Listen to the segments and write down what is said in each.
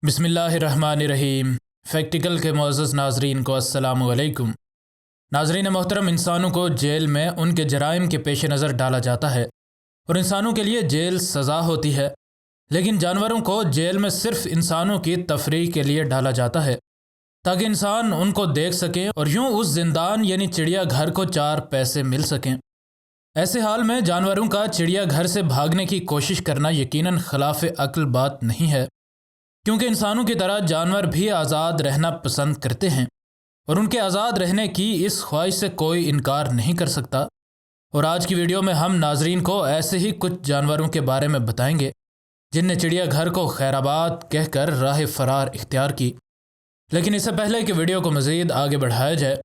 بسم اللہ الرحمن الرحیم۔ فیکٹیکل کے معزز ناظرین کو السلام علیکم۔ ناظرین محترم، انسانوں کو جیل میں ان کے جرائم کے پیش نظر ڈالا جاتا ہے اور انسانوں کے لیے جیل سزا ہوتی ہے، لیکن جانوروں کو جیل میں صرف انسانوں کی تفریح کے لیے ڈالا جاتا ہے تاکہ انسان ان کو دیکھ سکیں اور یوں اس زندان یعنی چڑیا گھر کو 4 پیسے مل سکیں۔ ایسے حال میں جانوروں کا چڑیا گھر سے بھاگنے کی کوشش کرنا یقیناً خلاف عقل بات نہیں ہے، کیونکہ انسانوں کی طرح جانور بھی آزاد رہنا پسند کرتے ہیں اور ان کے آزاد رہنے کی اس خواہش سے کوئی انکار نہیں کر سکتا۔ اور آج کی ویڈیو میں ہم ناظرین کو ایسے ہی کچھ جانوروں کے بارے میں بتائیں گے جن نے چڑیا گھر کو خیر آباد کہہ کر راہ فرار اختیار کی۔ لیکن اس سے پہلے کہ ویڈیو کو مزید آگے بڑھایا جائے،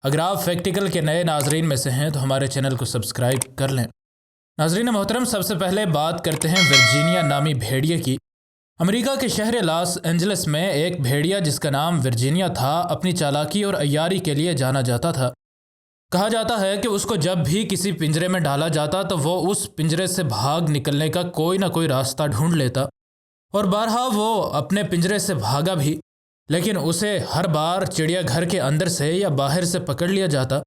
اگر آپ فیکٹیکل کے نئے ناظرین میں سے ہیں تو ہمارے چینل کو سبسکرائب کر لیں۔ ناظرین محترم، سب سے پہلے بات کرتے ہیں ورجینیا نامی بھیڑیے کی۔ امریکہ کے شہر لاس اینجلس میں ایک بھیڑیا جس کا نام ورجینیا تھا اپنی چالاکی اور عیاری کے لیے جانا جاتا تھا۔ کہا جاتا ہے کہ اس کو جب بھی کسی پنجرے میں ڈالا جاتا تو وہ اس پنجرے سے بھاگ نکلنے کا کوئی نہ کوئی راستہ ڈھونڈ لیتا، اور بارہا وہ اپنے پنجرے سے بھاگا بھی، لیکن اسے ہر بار چڑیا گھر کے اندر سے یا باہر سے پکڑ لیا جاتا۔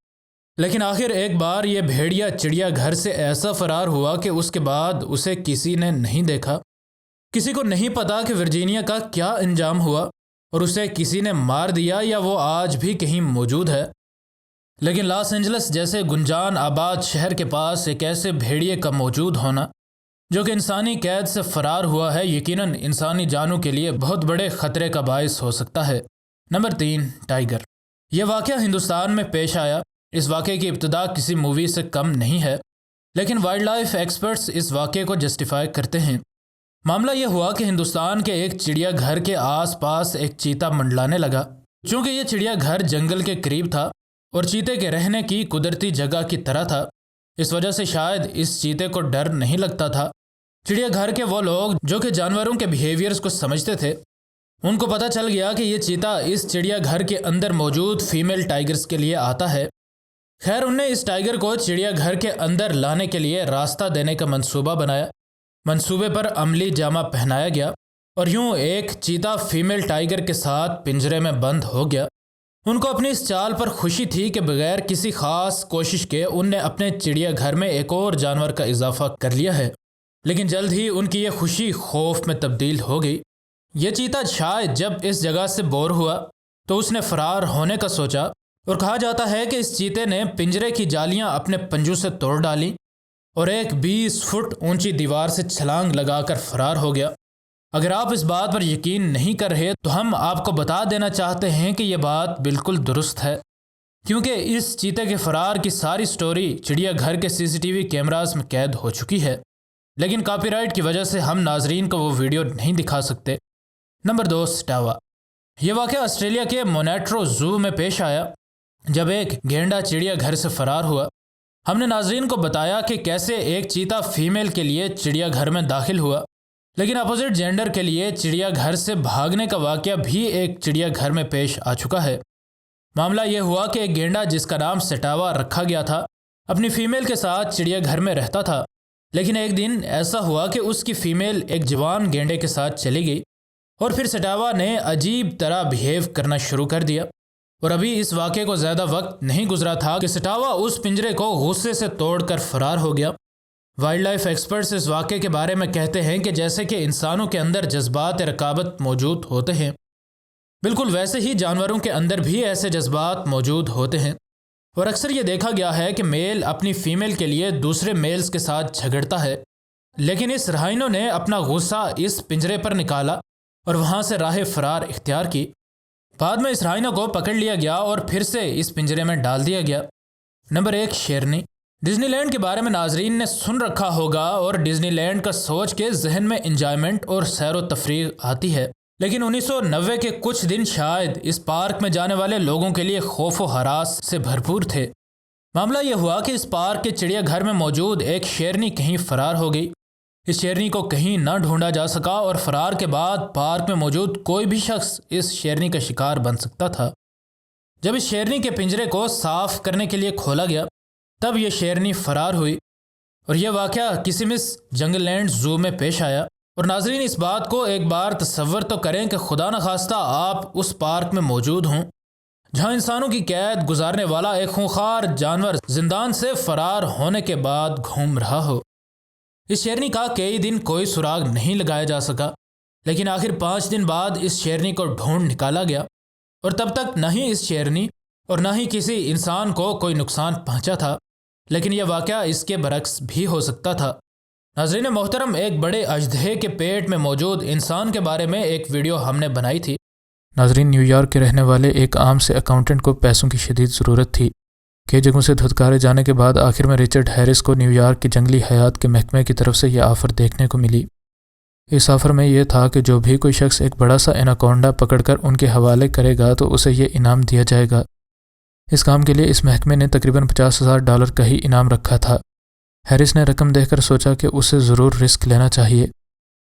لیکن آخر ایک بار یہ بھیڑیا چڑیا گھر سے ایسا فرار ہوا کہ اس کے بعد اسے کسی نے نہیں دیکھا۔ کسی کو نہیں پتا کہ ورجینیا کا کیا انجام ہوا اور اسے کسی نے مار دیا یا وہ آج بھی کہیں موجود ہے۔ لیکن لاس اینجلس جیسے گنجان آباد شہر کے پاس ایک ایسے بھیڑیے کا موجود ہونا جو کہ انسانی قید سے فرار ہوا ہے، یقیناً انسانی جانوں کے لیے بہت بڑے خطرے کا باعث ہو سکتا ہے۔ Number 3، tiger. یہ واقعہ ہندوستان میں پیش آیا۔ اس واقعے کی ابتدا کسی مووی سے کم نہیں ہے، لیکن وائلڈ لائف ایکسپرٹس اس واقعے کو جسٹیفائی کرتے ہیں۔ معاملہ یہ ہوا کہ ہندوستان کے ایک چڑیا گھر کے آس پاس ایک چیتا منڈلانے لگا۔ چونکہ یہ چڑیا گھر جنگل کے قریب تھا اور چیتے کے رہنے کی قدرتی جگہ کی طرح تھا، اس وجہ سے شاید اس چیتے کو ڈر نہیں لگتا تھا۔ چڑیا گھر کے وہ لوگ جو کہ جانوروں کے بیہیویئرز کو سمجھتے تھے، ان کو پتہ چل گیا کہ یہ چیتا اس چڑیا گھر کے اندر موجود فیمیل ٹائیگرز کے لیے آتا ہے۔ خیر، انہوں نے اس ٹائیگر کو چڑیا گھر کے اندر لانے کے لیے راستہ دینے کا منصوبہ بنایا۔ منصوبے پر عملی جامہ پہنایا گیا اور یوں ایک چیتا فیمیل ٹائیگر کے ساتھ پنجرے میں بند ہو گیا۔ ان کو اپنی اس چال پر خوشی تھی کہ بغیر کسی خاص کوشش کے ان نے اپنے چڑیا گھر میں ایک اور جانور کا اضافہ کر لیا ہے، لیکن جلد ہی ان کی یہ خوشی خوف میں تبدیل ہو گئی۔ یہ چیتا شاید جب اس جگہ سے بور ہوا تو اس نے فرار ہونے کا سوچا، اور کہا جاتا ہے کہ اس چیتے نے پنجرے کی جالیاں اپنے پنجوں سے توڑ ڈالیں اور ایک 20 فٹ اونچی دیوار سے چھلانگ لگا کر فرار ہو گیا۔ اگر آپ اس بات پر یقین نہیں کر رہے تو ہم آپ کو بتا دینا چاہتے ہیں کہ یہ بات بالکل درست ہے، کیونکہ اس چیتے کے فرار کی ساری سٹوری چڑیا گھر کے CCTV کیمراز میں قید ہو چکی ہے، لیکن کاپی رائٹ کی وجہ سے ہم ناظرین کو وہ ویڈیو نہیں دکھا سکتے۔ نمبر 2، سٹاوا۔ یہ واقعہ آسٹریلیا کے مونیٹرو زو میں پیش آیا جب ایک گینڈا چڑیا گھر سے فرار ہوا۔ ہم نے ناظرین کو بتایا کہ کیسے ایک چیتا فیمیل کے لیے چڑیا گھر میں داخل ہوا، لیکن اپوزٹ جینڈر کے لیے چڑیا گھر سے بھاگنے کا واقعہ بھی ایک چڑیا گھر میں پیش آ چکا ہے۔ معاملہ یہ ہوا کہ ایک گینڈا جس کا نام سٹاوا رکھا گیا تھا اپنی فیمیل کے ساتھ چڑیا گھر میں رہتا تھا، لیکن ایک دن ایسا ہوا کہ اس کی فیمیل ایک جوان گینڈے کے ساتھ چلی گئی اور پھر سٹاوا نے عجیب طرح بیہیو کرنا شروع کر دیا، اور ابھی اس واقعے کو زیادہ وقت نہیں گزرا تھا کہ سٹاوا اس پنجرے کو غصے سے توڑ کر فرار ہو گیا۔ وائلڈ لائف ایکسپرٹس اس واقعے کے بارے میں کہتے ہیں کہ جیسے کہ انسانوں کے اندر جذبات رقابت موجود ہوتے ہیں، بالکل ویسے ہی جانوروں کے اندر بھی ایسے جذبات موجود ہوتے ہیں، اور اکثر یہ دیکھا گیا ہے کہ میل اپنی فیمیل کے لیے دوسرے میلز کے ساتھ جھگڑتا ہے، لیکن اس رائنو نے اپنا غصہ اس پنجرے پر نکالا اور وہاں سے راہ فرار اختیار کی۔ بعد میں اس رائنو کو پکڑ لیا گیا اور پھر سے اس پنجرے میں ڈال دیا گیا۔ نمبر 1، شیرنی۔ ڈزنی لینڈ کے بارے میں ناظرین نے سن رکھا ہوگا، اور ڈزنی لینڈ کا سوچ کے ذہن میں انجوائمنٹ اور سیر و تفریح آتی ہے، لیکن 1990 کے کچھ دن شاید اس پارک میں جانے والے لوگوں کے لیے خوف و ہراس سے بھرپور تھے۔ معاملہ یہ ہوا کہ اس پارک کے چڑیا گھر میں موجود ایک شیرنی کہیں فرار ہو گئی۔ اس شیرنی کو کہیں نہ ڈھونڈا جا سکا اور فرار کے بعد پارک میں موجود کوئی بھی شخص اس شیرنی کا شکار بن سکتا تھا۔ جب اس شیرنی کے پنجرے کو صاف کرنے کے لیے کھولا گیا تب یہ شیرنی فرار ہوئی، اور یہ واقعہ کسمس جنگل لینڈ زو میں پیش آیا۔ اور ناظرین، اس بات کو ایک بار تصور تو کریں کہ خدا نخواستہ آپ اس پارک میں موجود ہوں جہاں انسانوں کی قید گزارنے والا ایک خونخوار جانور زندان سے فرار ہونے کے بعد گھوم رہا ہو۔ اس شیرنی کا کئی دن کوئی سراغ نہیں لگایا جا سکا، لیکن آخر 5 دن بعد اس شیرنی کو ڈھونڈ نکالا گیا، اور تب تک نہ ہی اس شیرنی اور نہ ہی کسی انسان کو کوئی نقصان پہنچا تھا، لیکن یہ واقعہ اس کے برعکس بھی ہو سکتا تھا۔ ناظرین محترم، ایک بڑے اژدہے کے پیٹ میں موجود انسان کے بارے میں ایک ویڈیو ہم نے بنائی تھی۔ ناظرین، نیو یارک کے رہنے والے ایک عام سے اکاؤنٹنٹ کو پیسوں کی شدید ضرورت تھی۔ کئی جگہوں سے دھتکارے جانے کے بعد آخر میں رچرڈ ہیرس کو نیو یارک کی جنگلی حیات کے محکمے کی طرف سے یہ آفر دیکھنے کو ملی۔ اس آفر میں یہ تھا کہ جو بھی کوئی شخص ایک بڑا سا ایناکونڈا پکڑ کر ان کے حوالے کرے گا تو اسے یہ انعام دیا جائے گا۔ اس کام کے لیے اس محکمے نے تقریباً $50,000 کا ہی انعام رکھا تھا۔ ہیرس نے رقم دیکھ کر سوچا کہ اسے ضرور رسک لینا چاہیے۔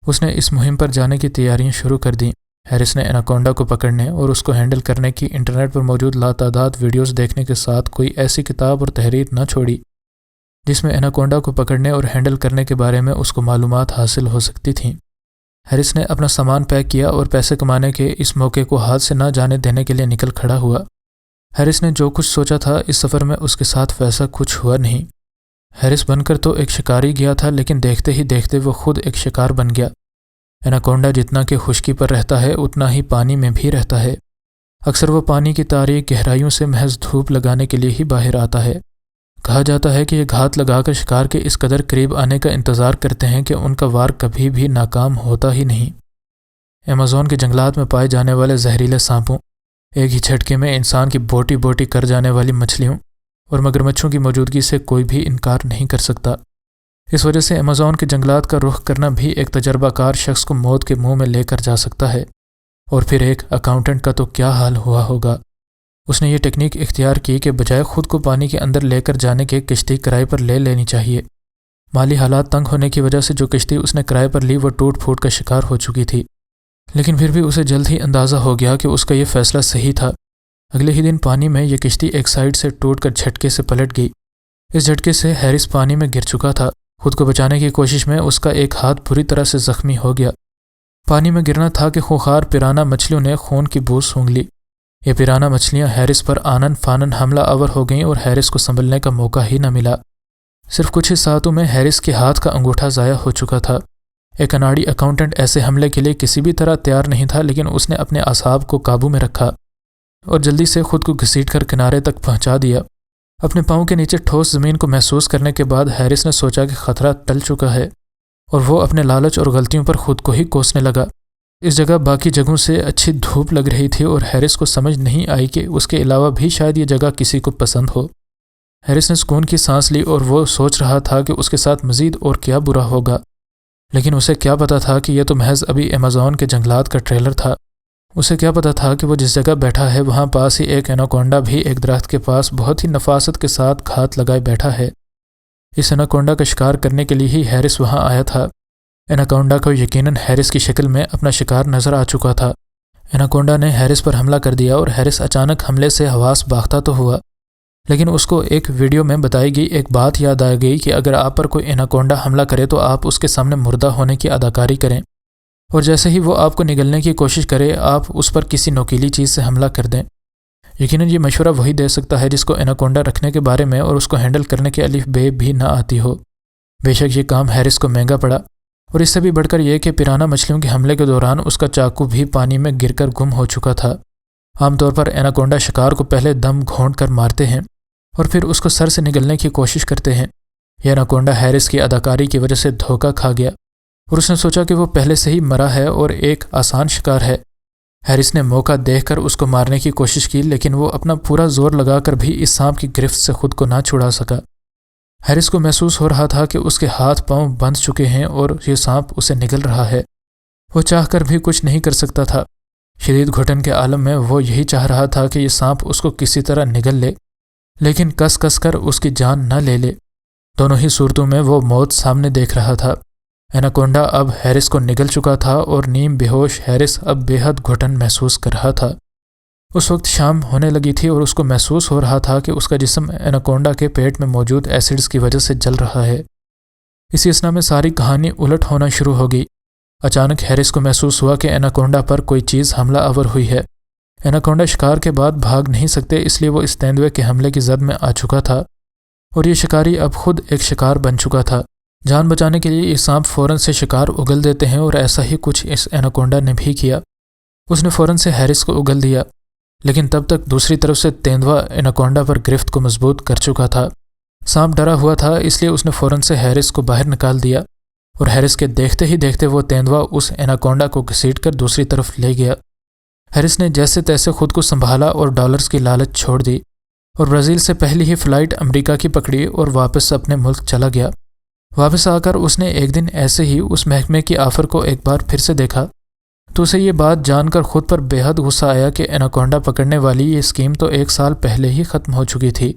اس نے اس مہم پر جانے کی تیاریاں شروع کر دیں۔ ہیرس نے ایناکونڈا کو پکڑنے اور اس کو ہینڈل کرنے کی انٹرنیٹ پر موجود لاتعداد ویڈیوز دیکھنے کے ساتھ کوئی ایسی کتاب اور تحریر نہ چھوڑی جس میں ایناکونڈا کو پکڑنے اور ہینڈل کرنے کے بارے میں اس کو معلومات حاصل ہو سکتی تھیں۔ ہیرس نے اپنا سامان پیک کیا اور پیسے کمانے کے اس موقع کو ہاتھ سے نہ جانے دینے کے لیے نکل کھڑا ہوا۔ ہیرس نے جو کچھ سوچا تھا اس سفر میں اس کے ساتھ ویسا کچھ ہوا نہیں۔ ہیرس بن کر تو ایک شکاری گیا تھا، لیکن دیکھتے ہی دیکھتے وہ خود ایک شکار بن گیا۔ ایناکونڈا جتنا کہ خشکی پر رہتا ہے اتنا ہی پانی میں بھی رہتا ہے۔ اکثر وہ پانی کی تاریک گہرائیوں سے محض دھوپ لگانے کے لیے ہی باہر آتا ہے۔ کہا جاتا ہے کہ یہ گھات لگا کر شکار کے اس قدر قریب آنے کا انتظار کرتے ہیں کہ ان کا وار کبھی بھی ناکام ہوتا ہی نہیں۔ ایمیزون کے جنگلات میں پائے جانے والے زہریلے سانپوں، ایک ہی جھٹکے میں انسان کی بوٹی بوٹی کر جانے والی مچھلیوں اور مگرمچھوں کی موجودگی سے کوئی بھی انکار نہیں کر سکتا۔ اس وجہ سے ایمیزون کے جنگلات کا رخ کرنا بھی ایک تجربہ کار شخص کو موت کے منہ میں لے کر جا سکتا ہے۔ اور پھر ایک اکاؤنٹنٹ کا تو کیا حال ہوا ہوگا۔ اس نے یہ ٹیکنیک اختیار کی کہ بجائے خود کو پانی کے اندر لے کر جانے کے کشتی کرائے پر لے لینی چاہیے۔ مالی حالات تنگ ہونے کی وجہ سے جو کشتی اس نے کرائے پر لی وہ ٹوٹ پھوٹ کا شکار ہو چکی تھی، لیکن پھر بھی اسے جلد ہی اندازہ ہو گیا کہ اس کا یہ فیصلہ صحیح تھا۔ اگلے ہی دن پانی میں یہ کشتی ایک سائیڈ سے ٹوٹ کر جھٹکے سے پلٹ گئی۔ اس جھٹکے سے ہیرس پانی میں گر چکا تھا۔ خود کو بچانے کی کوشش میں اس کا ایک ہاتھ بری طرح سے زخمی ہو گیا۔ پانی میں گرنا تھا کہ خونخوار پیرانا مچھلیوں نے خون کی بو سونگھ لی۔ یہ پیرانا مچھلیاں ہیرس پر آنن فانن حملہ آور ہو گئیں اور ہیرس کو سنبھلنے کا موقع ہی نہ ملا۔ صرف کچھ ہی ساعتوں میں ہیرس کے ہاتھ کا انگوٹھا ضائع ہو چکا تھا۔ ایک اناڑی اکاؤنٹنٹ ایسے حملے کے لیے کسی بھی طرح تیار نہیں تھا، لیکن اس نے اپنے اعصاب کو قابو میں رکھا اور جلدی سے خود کو گھسیٹ کر کنارے تک پہنچا دیا۔ اپنے پاؤں کے نیچے ٹھوس زمین کو محسوس کرنے کے بعد ہیرس نے سوچا کہ خطرہ ٹل چکا ہے، اور وہ اپنے لالچ اور غلطیوں پر خود کو ہی کوسنے لگا۔ اس جگہ باقی جگہوں سے اچھی دھوپ لگ رہی تھی اور ہیرس کو سمجھ نہیں آئی کہ اس کے علاوہ بھی شاید یہ جگہ کسی کو پسند ہو۔ ہیرس نے سکون کی سانس لی اور وہ سوچ رہا تھا کہ اس کے ساتھ مزید اور کیا برا ہوگا، لیکن اسے کیا پتا تھا کہ یہ تو محض ابھی ایمیزون کے جنگلات کا ٹریلر تھا۔ اسے کیا پتا تھا کہ وہ جس جگہ بیٹھا ہے وہاں پاس ہی ایک ایناکونڈا بھی ایک درخت کے پاس بہت ہی نفاست کے ساتھ گھات لگائے بیٹھا ہے۔ اس ایناکونڈا کا شکار کرنے کے لیے ہی ہیرس وہاں آیا تھا۔ ایناکونڈا کو یقیناً ہیرس کی شکل میں اپنا شکار نظر آ چکا تھا۔ ایناکونڈا نے ہیرس پر حملہ کر دیا اور ہیرس اچانک حملے سے حواس باختہ تو ہوا، لیکن اس کو ایک ویڈیو میں بتائی گئی ایک بات یاد آ گئی کہ اگر آپ پر کوئی ایناکونڈا حملہ کرے تو آپ اس کے سامنے مردہ ہونے کی اداکاری کریں، اور جیسے ہی وہ آپ کو نگلنے کی کوشش کرے آپ اس پر کسی نوکیلی چیز سے حملہ کر دیں۔ یقیناً یہ مشورہ وہی دے سکتا ہے جس کو ایناکونڈا رکھنے کے بارے میں اور اس کو ہینڈل کرنے کے الف بے بھی نہ آتی ہو۔ بے شک یہ کام ہیرس کو مہنگا پڑا، اور اس سے بھی بڑھ کر یہ کہ پیرانا مچھلیوں کے حملے کے دوران اس کا چاقو بھی پانی میں گر کر گم ہو چکا تھا۔ عام طور پر ایناکونڈا شکار کو پہلے دم گھونٹ کر مارتے ہیں اور پھر اس کو سر سے نگلنے کی کوشش کرتے ہیں۔ یہ ایناکونڈا ہیرس کی اداکاری کی وجہ سے دھوکہ کھا گیا اور اس نے سوچا کہ وہ پہلے سے ہی مرا ہے اور ایک آسان شکار ہے۔ ہیرس نے موقع دیکھ کر اس کو مارنے کی کوشش کی، لیکن وہ اپنا پورا زور لگا کر بھی اس سانپ کی گرفت سے خود کو نہ چھڑا سکا۔ ہیرس کو محسوس ہو رہا تھا کہ اس کے ہاتھ پاؤں بندھ چکے ہیں اور یہ سانپ اسے نگل رہا ہے۔ وہ چاہ کر بھی کچھ نہیں کر سکتا تھا۔ شدید گھٹن کے عالم میں وہ یہی چاہ رہا تھا کہ یہ سانپ اس کو کسی طرح نگل لے، لیکن کس کس کر اس کی جان نہ لے لے۔ دونوں ہی صورتوں میں وہ موت سامنے دیکھ رہا تھا۔ ایناکونڈا اب ہیرس کو نگل چکا تھا اور نیم بے ہوش ہیرس اب بے حد گھٹن محسوس کر رہا تھا۔ اس وقت شام ہونے لگی تھی اور اس کو محسوس ہو رہا تھا کہ اس کا جسم ایناکونڈا کے پیٹ میں موجود ایسڈز کی وجہ سے جل رہا ہے۔ اسی اثنا میں ساری کہانی الٹ ہونا شروع ہو گئی۔ اچانک ہیرس کو محسوس ہوا کہ ایناکونڈا پر کوئی چیز حملہ آور ہوئی ہے۔ ایناکونڈا شکار کے بعد بھاگ نہیں سکتے، اس لیے وہ اس تیندوے کے حملے کی زد میں آ چکا تھا اور یہ شکاری اب خود ایک شکار بن چکا تھا۔ جان بچانے کے لیے یہ سانپ فوراً سے شکار اگل دیتے ہیں اور ایسا ہی کچھ اس ایناکونڈا نے بھی کیا۔ اس نے فوراً سے ہیرس کو اگل دیا، لیکن تب تک دوسری طرف سے تیندوا ایناکونڈا پر گرفت کو مضبوط کر چکا تھا۔ سانپ ڈرا ہوا تھا، اس لیے اس نے فوراً سے ہیرس کو باہر نکال دیا اور ہیرس کے دیکھتے ہی دیکھتے وہ تیندوا اس ایناکونڈا کو گھسیٹ کر دوسری طرف لے گیا۔ ہیرس نے جیسے تیسے خود کو سنبھالا اور ڈالرز کی لالچ چھوڑ دی اور برازیل سے پہلی ہی فلائٹ امریکہ کی پکڑی اور واپس اپنے ملک چلا گیا۔ واپس آ کر اس نے ایک دن ایسے ہی اس محکمے کی آفر کو ایک بار پھر سے دیکھا تو اسے یہ بات جان کر خود پر بے حد غصہ آیا کہ ایناکونڈا پکڑنے والی یہ اسکیم تو 1 سال پہلے ہی ختم ہو چکی تھی۔